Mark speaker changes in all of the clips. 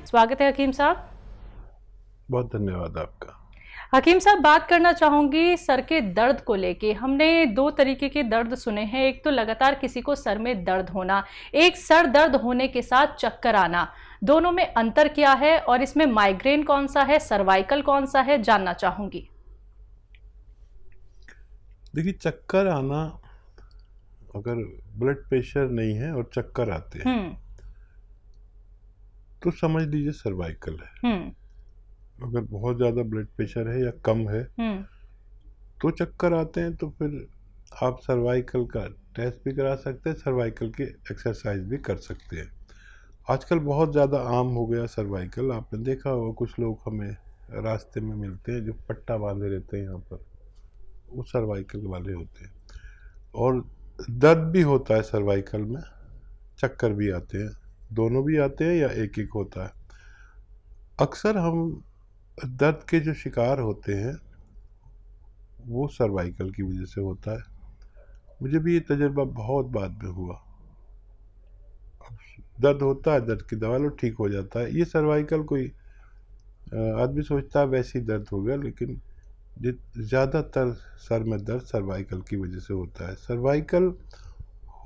Speaker 1: स्वागत है हकीम साहब।
Speaker 2: बहुत धन्यवाद आपका।
Speaker 1: हकीम साहब, बात करना चाहूंगी सर के दर्द को लेके। हमने दो तरीके के दर्द सुने हैं, एक तो लगातार किसी को सर में दर्द होना, एक सर दर्द होने के साथ चक्कर आना। दोनों में अंतर क्या है और इसमें माइग्रेन कौन सा है, सर्वाइकल कौन सा है, जानना चाहूंगी।
Speaker 2: देखिए, चक्कर आना, अगर ब्लड प्रेशर नहीं है और चक्कर आते हैं तो समझ लीजिए सर्वाइकल है। अगर बहुत ज़्यादा ब्लड प्रेशर है या कम है तो चक्कर आते हैं तो फिर आप सर्वाइकल का टेस्ट भी करा सकते हैं, सर्वाइकल की एक्सरसाइज भी कर सकते हैं। आजकल बहुत ज़्यादा आम हो गया सर्वाइकल। आपने देखा होगा कुछ लोग हमें रास्ते में मिलते हैं जो पट्टा बांधे रहते हैं यहाँ पर, वो सर्वाइकल वाले होते हैं। और दर्द भी होता है सर्वाइकल में, चक्कर भी आते हैं, दोनों भी आते हैं या एक एक होता है। अक्सर हम दर्द के जो शिकार होते हैं वो सर्वाइकल की वजह से होता है। मुझे भी ये तजुर्बा बहुत बाद में हुआ। दर्द होता है, दर्द की दवा लो, ठीक हो जाता है। ये सर्वाइकल कोई आदमी सोचता है वैसी दर्द हो गया, लेकिन ज़्यादातर सर में दर्द सर्वाइकल की वजह से होता है। सर्वाइकल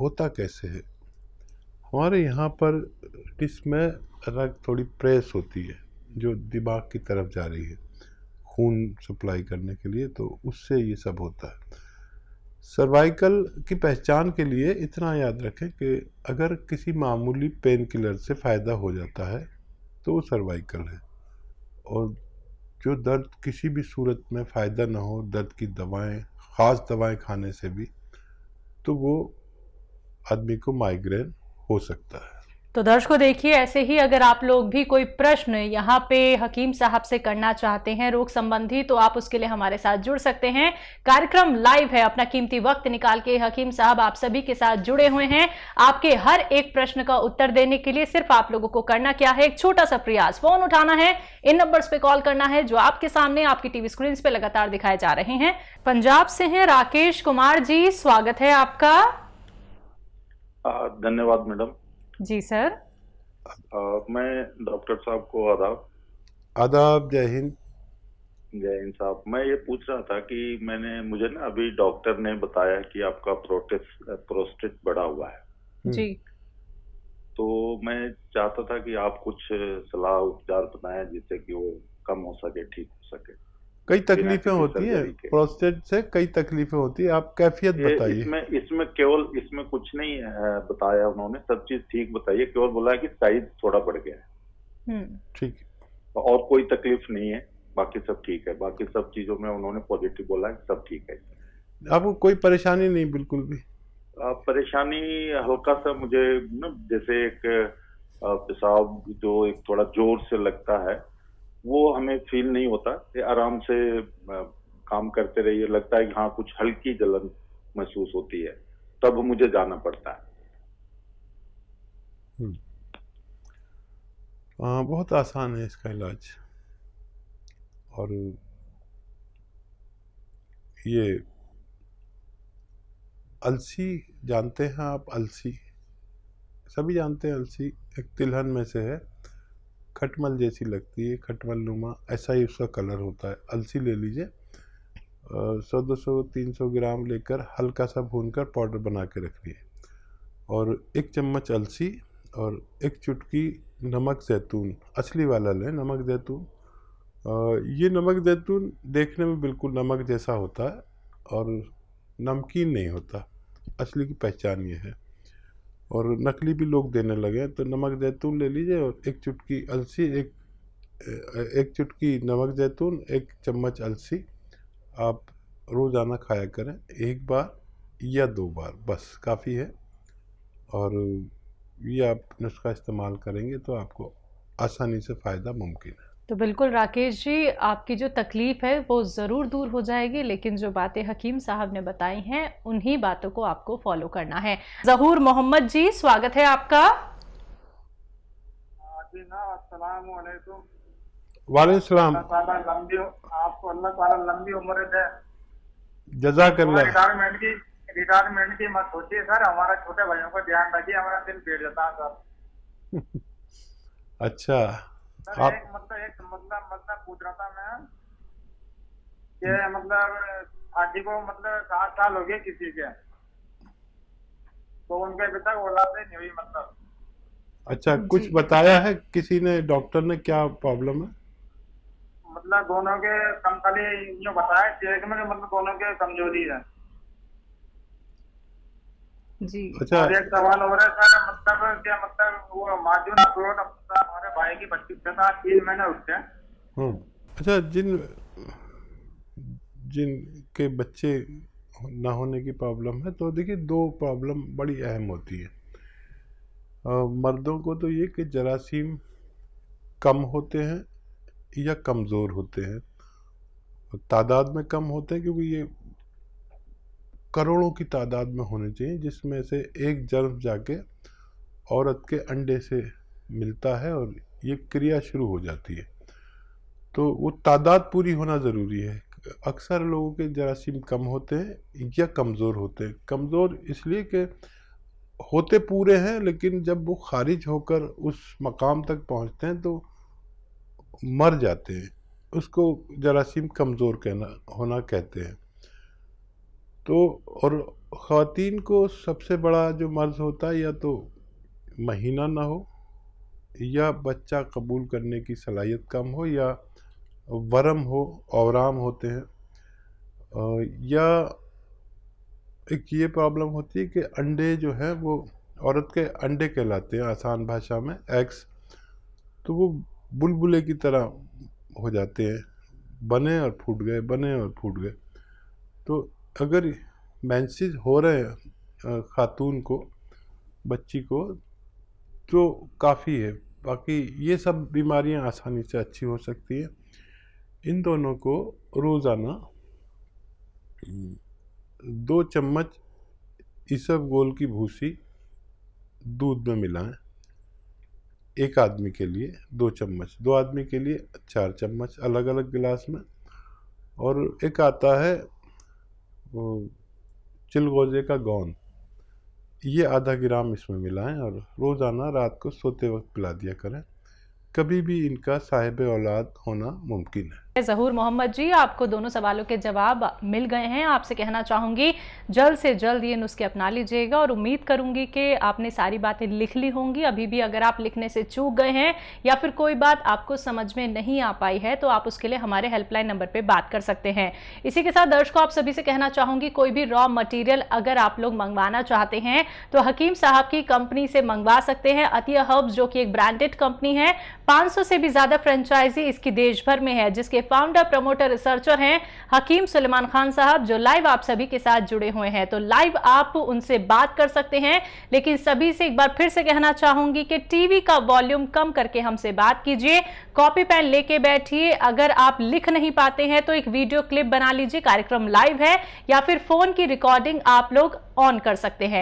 Speaker 2: होता कैसे है? हमारे यहाँ पर डिस्क में रग थोड़ी प्रेस होती है जो दिमाग की तरफ जा रही है खून सप्लाई करने के लिए, तो उससे ये सब होता है। सर्वाइकल की पहचान के लिए इतना याद रखें कि अगर किसी मामूली पेन किलर से फ़ायदा हो जाता है तो वो सर्वाइकल है, और जो दर्द किसी भी सूरत में फ़ायदा ना हो, दर्द की दवाएं, ख़ास दवाएं खाने से भी, तो वो आदमी को माइग्रेन हो सकता है।
Speaker 1: तो दर्शकों देखिए, ऐसे ही अगर आप लोग भी कोई प्रश्न यहाँ पे हकीम साहब से करना चाहते हैं रोग संबंधी, तो आप उसके लिए हमारे साथ जुड़ सकते हैं। कार्यक्रम लाइव है, अपना कीमती वक्त निकाल के हकीम साहब आप सभी के साथ जुड़े हुए हैं। आपके हर एक प्रश्न का उत्तर देने के लिए सिर्फ आप लोगों को करना क्या है, एक छोटा सा प्रयास, फोन उठाना है, इन नंबर्स पे कॉल करना है जो आपके सामने आपकी टीवी स्क्रीन पे लगातार दिखाए जा रहे हैं। पंजाब से हैं राकेश कुमार जी, स्वागत है आपका।
Speaker 3: धन्यवाद मैडम
Speaker 1: जी सर।
Speaker 3: मैं डॉक्टर साहब को आदाब।
Speaker 2: आदाब, जय हिंद।
Speaker 3: जय हिंद साहब। मैं ये पूछ रहा था कि मुझे ना अभी डॉक्टर ने बताया कि आपका प्रोस्टेट बढ़ा हुआ है
Speaker 1: जी।
Speaker 3: तो मैं चाहता था कि आप कुछ सलाह उपचार बताएं जिससे कि वो कम हो सके, ठीक हो सके।
Speaker 2: कई तकलीफें होती हैं प्रोस्टेट से, कई तकलीफें होती है, आप कैफियत बताइए।
Speaker 3: इसमें केवल कुछ नहीं बताया उन्होंने, सब चीज ठीक बताइए, केवल बोला है कि साइज थोड़ा बढ़ गया है।
Speaker 2: ठीक,
Speaker 3: और कोई तकलीफ नहीं है, बाकी सब ठीक है। बाकी सब चीजों में उन्होंने पॉजिटिव बोला है, सब ठीक है।
Speaker 2: आपको कोई परेशानी नहीं? बिल्कुल भी
Speaker 3: परेशानी हल्का सा मुझे ना, जैसे एक पेशाब जो एक थोड़ा जोर से लगता है, वो हमें फील नहीं होता। ये आराम से काम करते रहिए, लगता है कि हाँ कुछ हल्की जलन महसूस होती है, तब मुझे जाना पड़ता है।
Speaker 2: बहुत आसान है इसका इलाज। और ये अलसी जानते हैं आप? अलसी सभी जानते हैं। अलसी एक तिलहन में से है, खटमल जैसी लगती है, खटमल नुमा, ऐसा ही उसका कलर होता है। अलसी ले लीजिए, 100-200-300 ग्राम लेकर हल्का सा भूनकर पाउडर बना के रखिए, और 1 चम्मच अलसी और 1 चुटकी नमक ज़ैतून, असली वाला लें, नमक ज़ैतून। ये नमक ज़ैतून देखने में बिल्कुल नमक जैसा होता है और नमकीन नहीं होता, असली की पहचान ये है। और नकली भी लोग देने लगे, तो नमक ज़ैतून ले लीजिए और 1 चुटकी अलसी, एक चुटकी नमक ज़ैतून, 1 चम्मच अलसी आप रोज़ाना खाया करें, 1 बार या 2 बार, बस काफ़ी है। और ये आप नुस्खा इस्तेमाल करेंगे तो आपको आसानी से फ़ायदा मुमकिन है।
Speaker 1: तो बिल्कुल राकेश जी, आपकी जो तकलीफ है वो ज़रूर दूर हो जाएगी, लेकिन जो बातें हकीम साहब ने बताई हैं उन्हीं बातों को आपको फॉलो करना है। ज़हूर मोहम्मद जी, स्वागत है आपका।
Speaker 2: वालेकुम सलाम।
Speaker 4: आपको अल्लाह ताला लंबी उम्र दे।
Speaker 2: जज़ाकल्लाह।
Speaker 4: रिटायरमेंट की मत सोचिए सर, हमारा छोटे भाइयों का ध्यान रखिए, हमारा दिल बैठ जाता है सर।
Speaker 2: अच्छा,
Speaker 4: सर
Speaker 2: आप
Speaker 4: एक मतलब पूछ रहा था मैं कि मतलब शादी को मतलब 7 साल हो गए किसी के, तो उनके अभी तक औलाद नहीं हुई मतलब।
Speaker 2: अच्छा, कुछ
Speaker 1: जी
Speaker 2: बताया है किसी ने, डॉक्टर ने, क्या प्रॉब्लम है?
Speaker 4: मतलब दोनों के कम खाली यूँ बताया चेक में कि मतलब दोनों के कमजोरी है।
Speaker 1: जी।
Speaker 2: अच्छा।
Speaker 4: और एक सवाल हो रहा है सर, मतलब क्या मतलब वो माजून अखरोट हमारे भाई की बच्ची के साथ 3 महीने उठते हैं।
Speaker 2: अच्छा, जिनके बच्चे ना होने की प्रॉब्लम है, तो देखिए 2 प्रॉब्लम बड़ी अहम होती है। मर्दों को तो ये कि जरासीम कम होते हैं या कमज़ोर होते हैं। तादाद में कम होते हैं क्योंकि ये करोड़ों की तादाद में होने चाहिए, जिसमें से एक जर्म जाके औरत के अंडे से मिलता है और ये क्रिया शुरू हो जाती है। तो वो तादाद पूरी होना ज़रूरी है। अक्सर लोगों के जरासीम कम होते हैं या कमज़ोर होते हैं। कमज़ोर इसलिए कि होते पूरे हैं, लेकिन जब वो खारिज होकर उस मकाम तक पहुंचते हैं तो मर जाते हैं। उसको जरासीम कमज़ोर होना कहते हैं। तो और ख़वातीन को सबसे बड़ा जो मर्ज़ होता है, या तो महीना ना हो, या बच्चा कबूल करने की सलाहियत कम हो, या वरम हो, औराम होते हैं, या एक ये प्रॉब्लम होती है कि अंडे जो है वो औरत के अंडे कहलाते हैं आसान भाषा में, एग्स, तो वो बुलबुले की तरह हो जाते हैं, बने और फूट गए, बने और फूट गए। तो अगर मेंसेस हो रहे हैं खातून को, बच्ची को, तो काफ़ी है। बाकी ये सब बीमारियां आसानी से अच्छी हो सकती है। इन दोनों को रोज़ाना 2 चम्मच इसबगोल की भूसी दूध में मिलाएं। एक आदमी के लिए 2 चम्मच, 2 आदमी के लिए 4 चम्मच अलग अलग गिलास में। और एक आता है वो चिलगोजे का गोंद, ये आधा ग्राम इसमें मिलाएं और रोज़ाना रात को सोते वक्त पिला दिया करें। कभी भी इनका साहिब औलाद होना मुमकिन है।
Speaker 1: ज़हूर मोहम्मद जी, आपको दोनों सवालों के जवाब मिल गए हैं। आपसे कहना चाहूँगी जल्द से जल्द ये नुस्खे अपना लीजिएगा और उम्मीद करूँगी कि आपने सारी बातें लिख ली होंगी। अभी भी अगर आप लिखने से चूक गए हैं या फिर कोई बात आपको समझ में नहीं आ पाई है तो आप उसके लिए हमारे हेल्पलाइन नंबर पर बात कर सकते हैं। इसी के साथ दर्शकों, आप सभी से कहना चाहूँगी कोई भी रॉ मटीरियल अगर आप लोग मंगवाना चाहते हैं तो हकीम साहब की कंपनी से मंगवा सकते हैं। अतिया हर्ब्स जो कि एक ब्रांडेड कंपनी है, 500 से भी ज़्यादा फ्रेंचाइजी इसकी देश भर में है, जिसके फाउंडर, प्रमोटर, रिसर्चर हैं हकीम सुलेमान खान साहब, जो लाइव आप सभी के साथ जुड़े हुए हैं। तो लाइव आप उनसे बात कर सकते हैं, लेकिन सभी से एक बार फिर से कहना चाहूंगी कि टीवी का वॉल्यूम कम करके हमसे बात कीजिए, कॉपी पेन लेके बैठिए। अगर आप लिख नहीं पाते हैं तो एक वीडियो क्लिप बना लीजिए, कार्यक्रम लाइव है, या फिर फोन की रिकॉर्डिंग आप लोग ऑन कर सकते हैं।